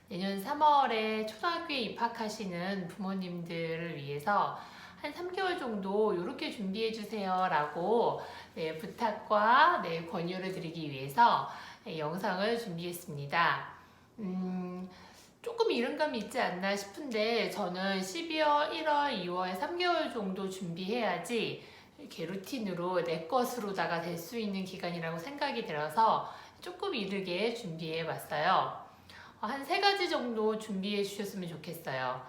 내년 3월에 초등학교에 입학하시는 부모님들을 위해서 한 3개월 정도 이렇게 준비해 주세요 라고 부탁과 권유를 드리기 위해서 영상을 준비했습니다. 조금 이른감이 있지 않나 싶은데 저는 12월, 1월, 2월 3개월 정도 준비해야지 이렇게 루틴으로 내 것으로다가 될 수 있는 기간이라고 생각이 들어서 조금 이르게 준비해 봤어요. 한 3가지 정도 준비해 주셨으면 좋겠어요.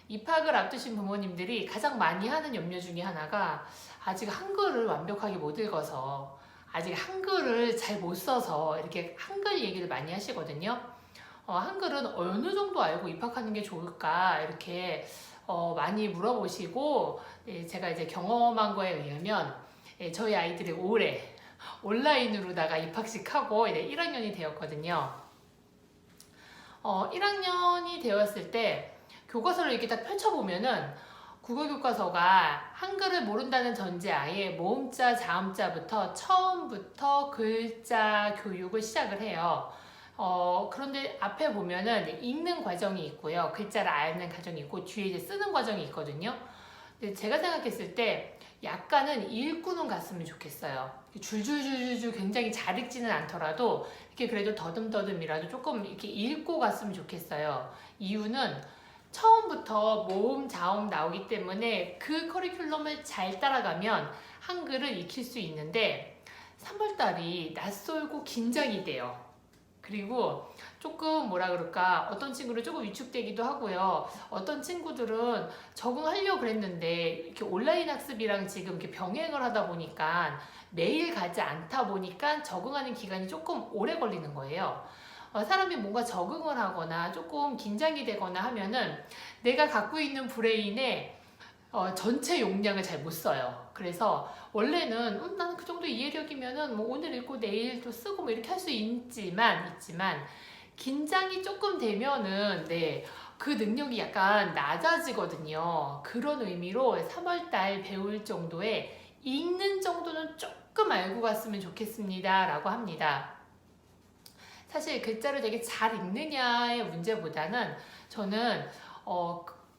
입학을 앞두신 부모님들이 가장 많이 하는 염려 중에 하나가 아직 한글을 완벽하게 못 읽어서 아직 한글을 잘 못 써서 이렇게 한글 얘기를 많이 하시거든요. 한글은 어느 정도 알고 입학하는 게 좋을까 이렇게 많이 물어보시고 제가 이제 경험한 거에 의하면 저희 아이들이 올해 온라인으로다가 입학식하고 이제 1학년이 되었거든요. 1학년이 되었을 때 교과서를 이렇게 딱 펼쳐보면은 국어교과서가 한글을 모른다는 전제하에 모음자, 자음자부터 처음부터 글자 교육을 시작을 해요. 그런데 앞에 보면은 읽는 과정이 있고요. 글자를 아는 과정이 있고 뒤에 이제 쓰는 과정이 있거든요. 근데 제가 생각했을 때 약간은 읽고는 갔으면 좋겠어요. 줄줄줄줄 굉장히 잘 읽지는 않더라도 이렇게 그래도 더듬더듬이라도 조금 이렇게 읽고 갔으면 좋겠어요. 이유는 처음부터 모음, 자음 나오기 때문에 그 커리큘럼을 잘 따라가면 한글을 익힐 수 있는데 3월달이 낯설고 긴장이 돼요. 그리고 조금 뭐라 그럴까 어떤 친구는 조금 위축되기도 하고요. 어떤 친구들은 적응하려고 그랬는데 이렇게 온라인 학습이랑 지금 이렇게 병행을 하다 보니까 매일 가지 않다 보니까 적응하는 기간이 조금 오래 걸리는 거예요. 사람이 뭔가 적응을 하거나 조금 긴장이 되거나 하면은 내가 갖고 있는 브레인에 전체 용량을 잘 못 써요. 그래서 원래는 나는 그 정도 이해력이면은 뭐 오늘 읽고 내일 또 쓰고 뭐 이렇게 할 수 있지만 긴장이 조금 되면은 그 능력이 약간 낮아지거든요. 그런 의미로 3월달 배울 정도의 읽는 정도는 조금 알고 갔으면 좋겠습니다 라고 합니다. 사실 글자를 되게 잘 읽느냐의 문제보다는 저는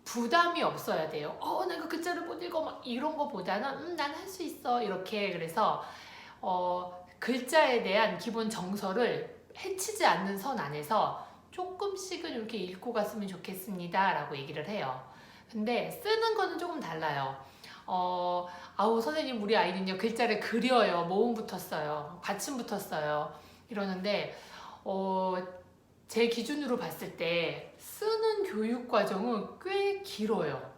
부담이 없어야 돼요. 내가 글자를 못 읽어 막 이런 거보다는 난 할 수 있어 이렇게. 그래서 글자에 대한 기본 정서를 해치지 않는 선 안에서 조금씩은 이렇게 읽고 갔으면 좋겠습니다 라고 얘기를 해요. 근데 쓰는 거는 조금 달라요. 아우 선생님 우리 아이는요 글자를 그려요. 모음부터 써요. 받침부터 써요. 이러는데 제 기준으로 봤을 때 쓰는 교육 과정은 꽤 길어요.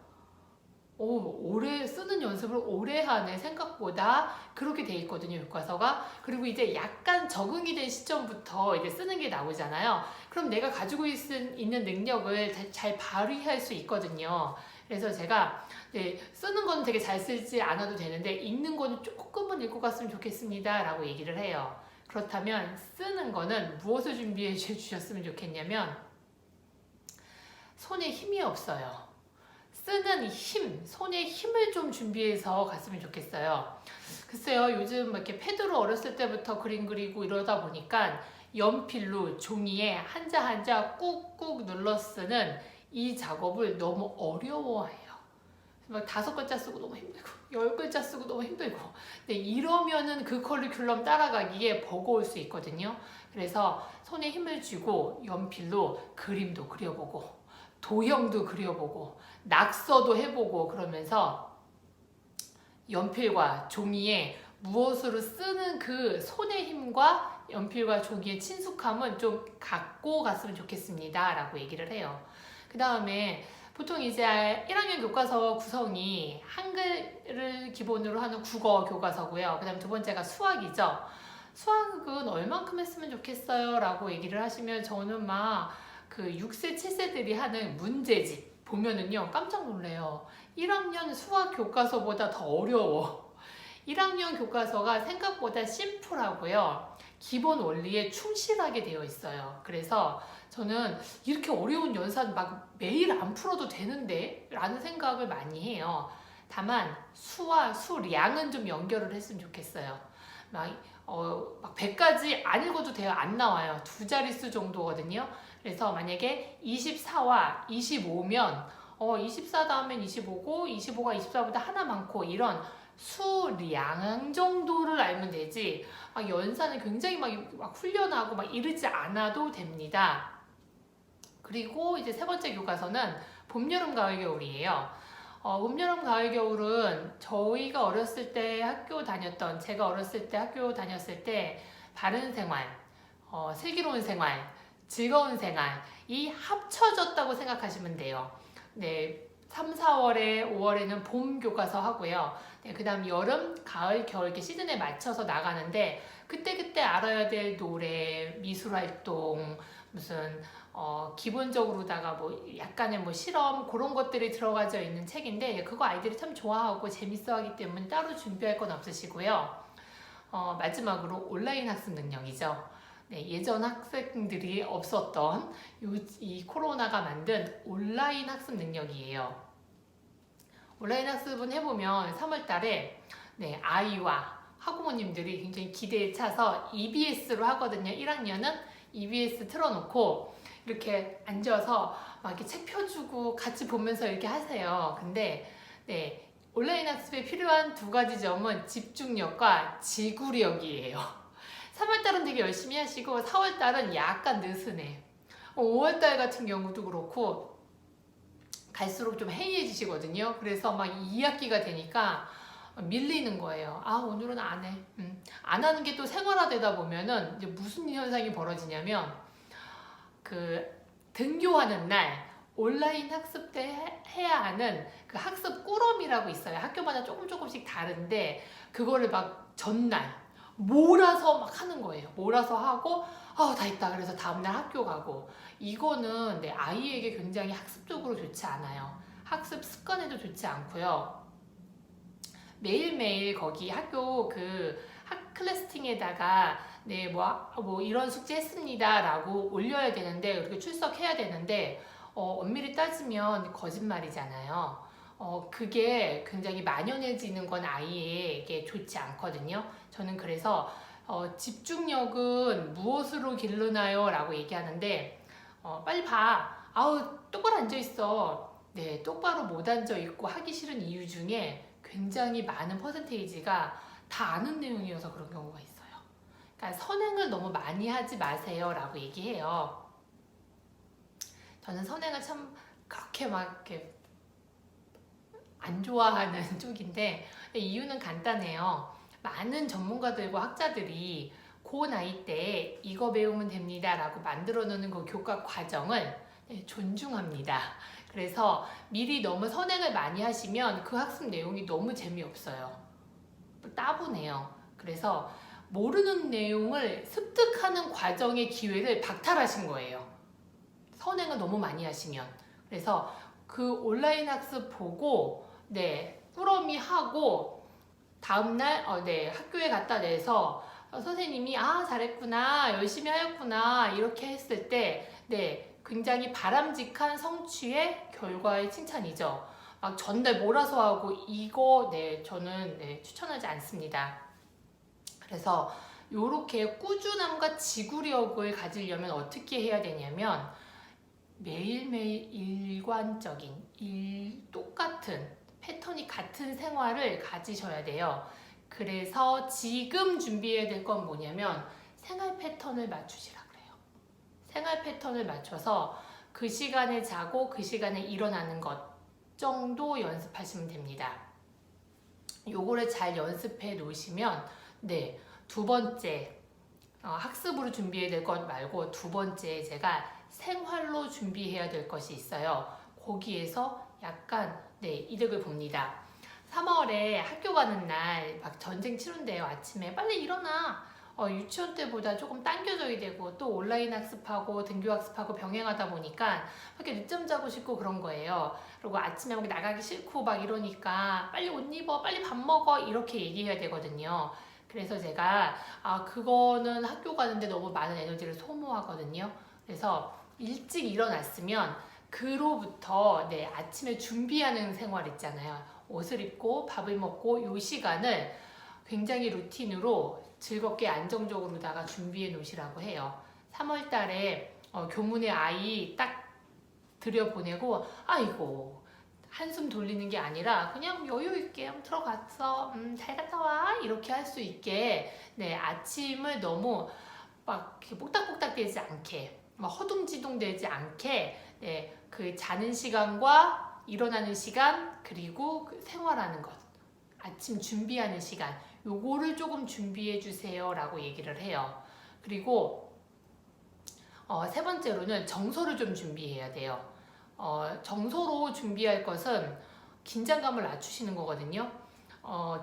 오래 쓰는 연습을 오래 하네 생각보다 그렇게 돼 있거든요 교과서가. 그리고 이제 약간 적응이 된 시점부터 이제 쓰는 게 나오잖아요. 그럼 내가 가지고 있는 능력을 잘 발휘할 수 있거든요. 그래서 제가 쓰는 건 되게 잘 쓰지 않아도 되는데 읽는 거는 조금은 읽고 갔으면 좋겠습니다 라고 얘기를 해요. 그렇다면 쓰는 거는 무엇을 준비해 주셨으면 좋겠냐면 손에 힘이 없어요. 쓰는 힘, 손에 힘을 좀 준비해서 갔으면 좋겠어요. 글쎄요, 요즘 이렇게 패드로 어렸을 때부터 그림 그리고 이러다 보니까 연필로 종이에 한자 한자 꾹꾹 눌러 쓰는 이 작업을 너무 어려워해요. 막 5글자 쓰고 너무 힘들고 10글자 쓰고 너무 힘들고 근데 이러면은 그 커리큘럼 따라가기에 버거울 수 있거든요. 그래서 손에 힘을 쥐고 연필로 그림도 그려보고 도형도 그려보고 낙서도 해보고 그러면서 연필과 종이에 무엇으로 쓰는 그 손의 힘과 연필과 종이의 친숙함은 좀 갖고 갔으면 좋겠습니다 라고 얘기를 해요. 그 다음에 보통 이제 1학년 교과서 구성이 한글을 기본으로 하는 국어 교과서고요. 그 다음 두 번째가 수학이죠. 수학은 얼만큼 했으면 좋겠어요 라고 얘기를 하시면 저는 막 그 6세, 7세들이 하는 문제집 보면은요 깜짝 놀래요. 1학년 수학 교과서보다 더 어려워. 1학년 교과서가 생각보다 심플하고요. 기본 원리에 충실하게 되어 있어요. 그래서 저는 이렇게 어려운 연산 막 매일 안 풀어도 되는데 라는 생각을 많이 해요. 다만 수와 수량은 좀 연결을 했으면 좋겠어요. 막 100까지 안 읽어도 돼요. 안 나와요. 2자릿수 정도거든요. 그래서 만약에 24와 25면 24 다음엔 25고 25가 24보다 하나 많고 이런 수량 정도를 알면 되지 연산을 굉장히 막 훈련하고 막 이러지 않아도 됩니다. 그리고 이제 세 번째 교과서는 봄, 여름, 가을, 겨울이에요. 봄, 여름, 가을, 겨울은 저희가 어렸을 때 학교 다녔던 제가 어렸을 때 학교 다녔을 때 바른 생활, 슬기로운 생활, 즐거운 생활 이 합쳐졌다고 생각하시면 돼요. 네, 3, 4월에 5월에는 봄 교과서 하고요. 네, 그 다음 여름, 가을, 겨울 이렇게 시즌에 맞춰서 나가는데 그때그때 알아야 될 노래, 미술활동, 무슨 기본적으로다가 뭐 약간의 뭐 실험 그런 것들이 들어가져 있는 책인데 그거 아이들이 참 좋아하고 재밌어하기 때문에 따로 준비할 건 없으시고요. 마지막으로 온라인 학습 능력이죠. 네, 예전 학생들이 없었던 이 코로나가 만든 온라인 학습 능력이에요. 온라인 학습은 해보면 3월 달에 네, 아이와 학부모님들이 굉장히 기대에 차서 EBS로 하거든요. 1학년은 EBS 틀어놓고 이렇게 앉아서 막 이렇게 책 펴주고 같이 보면서 이렇게 하세요. 근데 네, 온라인 학습에 필요한 두 가지 점은 집중력과 지구력이에요. 3월달은 되게 열심히 하시고 4월달은 약간 느슨해. 5월달 같은 경우도 그렇고 갈수록 좀 해이해지시거든요. 그래서 막 2학기가 되니까 밀리는 거예요. 아 오늘은 안 해. 안 하는 게 또 생활화되다 보면은 이제 무슨 현상이 벌어지냐면 그 등교하는 날 온라인 학습 때 해야 하는 그 학습 꾸러미라고 있어요. 학교마다 조금씩 다른데 그거를 막 전날 몰아서 막 하는 거예요. 몰아서 하고 다 했다. 그래서 다음날 학교 가고 이거는 내 아이에게 굉장히 학습적으로 좋지 않아요. 학습 습관에도 좋지 않고요. 매일매일 거기 학교 클래스팅에다가 네, 뭐 이런 숙제 했습니다 라고 올려야 되는데 그렇게 출석해야 되는데 엄밀히 따지면 거짓말이잖아요. 그게 굉장히 만연해지는 건 아이에게 좋지 않거든요. 저는 그래서 집중력은 무엇으로 기르나요? 라고 얘기하는데 빨리 봐. 아우 똑바로 앉아있어. 네, 똑바로 못 앉아있고 하기 싫은 이유 중에 굉장히 많은 퍼센테이지가 다 아는 내용이어서 그런 경우가 있어요. 그러니까 선행을 너무 많이 하지 마세요 라고 얘기해요. 저는 선행을 참 그렇게 막 이렇게 안 좋아하는 쪽인데 이유는 간단해요. 많은 전문가들과 학자들이 그 나이 때 이거 배우면 됩니다 라고 만들어 놓는 그 교과 과정을 존중합니다. 그래서 미리 너무 선행을 많이 하시면 그 학습 내용이 너무 재미없어요. 따분해요. 그래서 모르는 내용을 습득하는 과정의 기회를 박탈하신 거예요. 선행을 너무 많이 하시면. 그래서 그 온라인 학습 보고 네, 꾸러미 하고 다음날 네, 학교에 갖다 내서 선생님이 잘했구나 열심히 하였구나 이렇게 했을 때 네, 굉장히 바람직한 성취의 결과의 칭찬이죠. 막 전날 몰아서 하고 이거 네, 저는 네, 추천하지 않습니다. 그래서 이렇게 꾸준함과 지구력을 가지려면 어떻게 해야 되냐면 매일매일 일관적인 똑같은 패턴이 같은 생활을 가지셔야 돼요. 그래서 지금 준비해야 될 건 뭐냐면 생활 패턴을 맞추시라 그래요. 생활 패턴을 맞춰서 그 시간에 자고 그 시간에 일어나는 것 정도 연습하시면 됩니다. 요거를 잘 연습해 놓으시면 네, 두 번째 학습으로 준비해야 될 것 말고 두 번째 제가 생활로 준비해야 될 것이 있어요. 거기에서 약간 네, 이득을 봅니다. 3월에 학교 가는 날 막 전쟁 치룬대요. 아침에 빨리 일어나. 유치원 때보다 조금 당겨져야 되고 또 온라인 학습하고 등교 학습하고 병행하다 보니까 이렇게 늦잠 자고 싶고 그런 거예요. 그리고 아침에 막 나가기 싫고 막 이러니까 빨리 옷 입어, 빨리 밥 먹어 이렇게 얘기해야 되거든요. 그래서 제가 그거는 학교 가는데 너무 많은 에너지를 소모하거든요. 그래서 일찍 일어났으면 그로부터 네, 아침에 준비하는 생활 있잖아요. 옷을 입고 밥을 먹고 이 시간을 굉장히 루틴으로 즐겁게 안정적으로다가 준비해 놓으시라고 해요. 3월 달에 교문에 아이 딱 들여보내고 아이고 한숨 돌리는 게 아니라 그냥 여유 있게 들어갔어 잘 갔다 와 이렇게 할 수 있게 네 아침을 너무 막 이렇게 뽁닥뽁닥 되지 않게 막 허둥지둥 되지 않게 네, 그 자는 시간과 일어나는 시간 그리고 그 생활하는 것 아침 준비하는 시간 요거를 조금 준비해 주세요 라고 얘기를 해요. 그리고 세 번째로는 정서를 좀 준비해야 돼요. 정서로 준비할 것은 긴장감을 낮추시는 거거든요.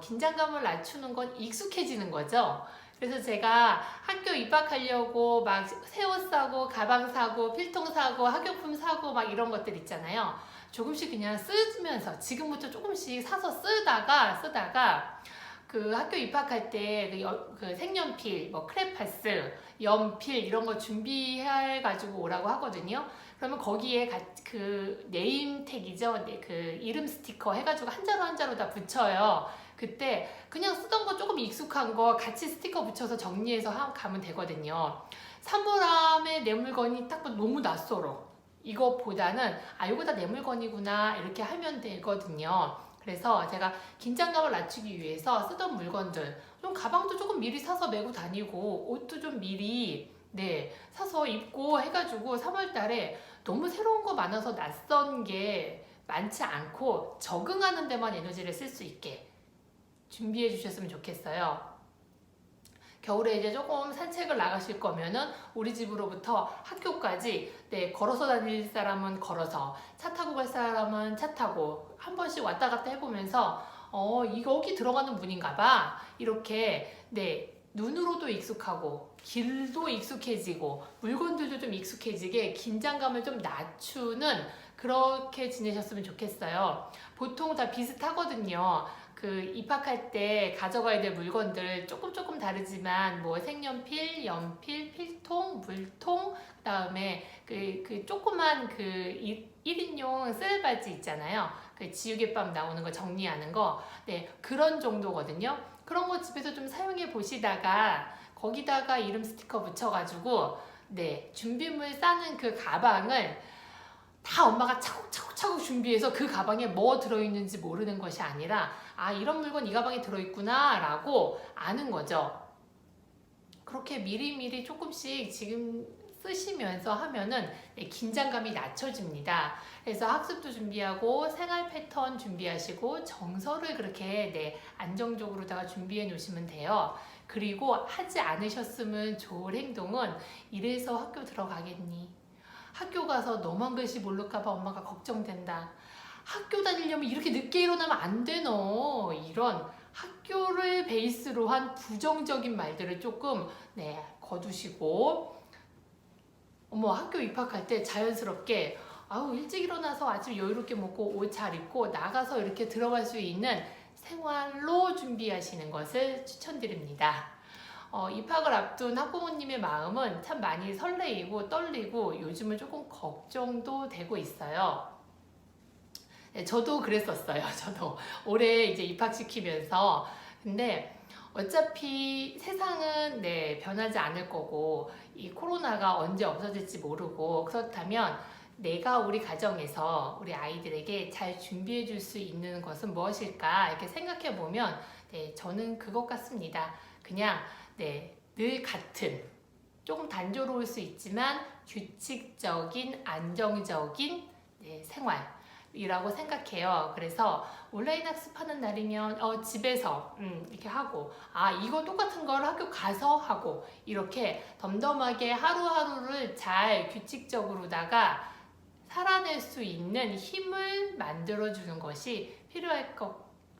긴장감을 낮추는 건 익숙해지는 거죠. 그래서 제가 학교 입학하려고 막 새 옷 사고 가방 사고 필통 사고 학용품 사고 막 이런 것들 있잖아요. 조금씩 그냥 쓰면서 지금부터 조금씩 사서 쓰다가 그 학교 입학할 때 그 색연필, 뭐 크레파스, 연필 이런 거 준비해 가지고 오라고 하거든요. 그러면 거기에 그 네임택이죠. 그 이름 스티커 해가지고 한 자로 다 붙여요. 그때 그냥 쓰던 거 조금 익숙한 거 같이 스티커 붙여서 정리해서 가면 되거든요. 사물함에 내 물건이 딱 너무 낯설어. 이것보다는 이거 다 내 물건이구나 이렇게 하면 되거든요. 그래서 제가 긴장감을 낮추기 위해서 쓰던 물건들 좀 가방도 조금 미리 사서 메고 다니고 옷도 좀 미리 사서 입고 해가지고 3월달에 너무 새로운 거 많아서 낯선 게 많지 않고 적응하는 데만 에너지를 쓸 수 있게 준비해 주셨으면 좋겠어요. 겨울에 이제 조금 산책을 나가실 거면은 우리 집으로부터 학교까지 걸어서 다닐 사람은 걸어서 차 타고 갈 사람은 차 타고 한 번씩 왔다 갔다 해보면서 여기 들어가는 문인가 봐 이렇게 눈으로도 익숙하고 길도 익숙해지고 물건들도 좀 익숙해지게 긴장감을 좀 낮추는 그렇게 지내셨으면 좋겠어요. 보통 다 비슷하거든요. 그 입학할 때 가져가야 될 물건들 조금 다르지만 뭐 색연필, 연필, 필통, 물통 그다음에 그 조그만 그 1인용 쓰레받지 있잖아요. 그 지우개밤 나오는 거 정리하는 거 그런 정도거든요. 그런 거 집에서 좀 사용해 보시다가 거기다가 이름 스티커 붙여가지고 준비물 싸는 그 가방을 다 엄마가 차곡차곡 준비해서 그 가방에 뭐 들어있는지 모르는 것이 아니라 이런 물건 이 가방에 들어있구나 라고 아는 거죠. 그렇게 미리미리 조금씩 지금 쓰시면서 하면은 긴장감이 낮춰집니다. 그래서 학습도 준비하고 생활 패턴 준비하시고 정서를 그렇게 안정적으로다가 준비해 놓으시면 돼요. 그리고 하지 않으셨으면 좋을 행동은 이래서 학교 들어가겠니? 학교 가서 너만 글씨 모를까봐 엄마가 걱정된다. 학교 다니려면 이렇게 늦게 일어나면 안 돼, 너. 이런 학교를 베이스로 한 부정적인 말들을 조금 거두시고 학교 입학할 때 자연스럽게 일찍 일어나서 아침 여유롭게 먹고 옷 잘 입고 나가서 이렇게 들어갈 수 있는 생활로 준비하시는 것을 추천드립니다. 입학을 앞둔 학부모님의 마음은 참 많이 설레이고 떨리고 요즘은 조금 걱정도 되고 있어요. 저도 그랬었어요. 저도 올해 이제 입학시키면서 근데 어차피 세상은 변하지 않을 거고 이 코로나가 언제 없어질지 모르고 그렇다면 내가 우리 가정에서 우리 아이들에게 잘 준비해 줄 수 있는 것은 무엇일까 이렇게 생각해 보면 저는 그것 같습니다. 그냥 늘 같은 조금 단조로울 수 있지만 규칙적인 안정적인 생활이라고 생각해요. 그래서 온라인 학습하는 날이면 집에서 이렇게 하고 이거 똑같은 걸 학교 가서 하고 이렇게 덤덤하게 하루하루를 잘 규칙적으로다가 살아낼 수 있는 힘을 만들어주는 것이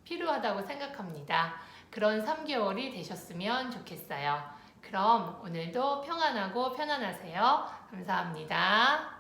필요하다고 생각합니다. 그런 3개월이 되셨으면 좋겠어요. 그럼 오늘도 평안하고 편안하세요. 감사합니다.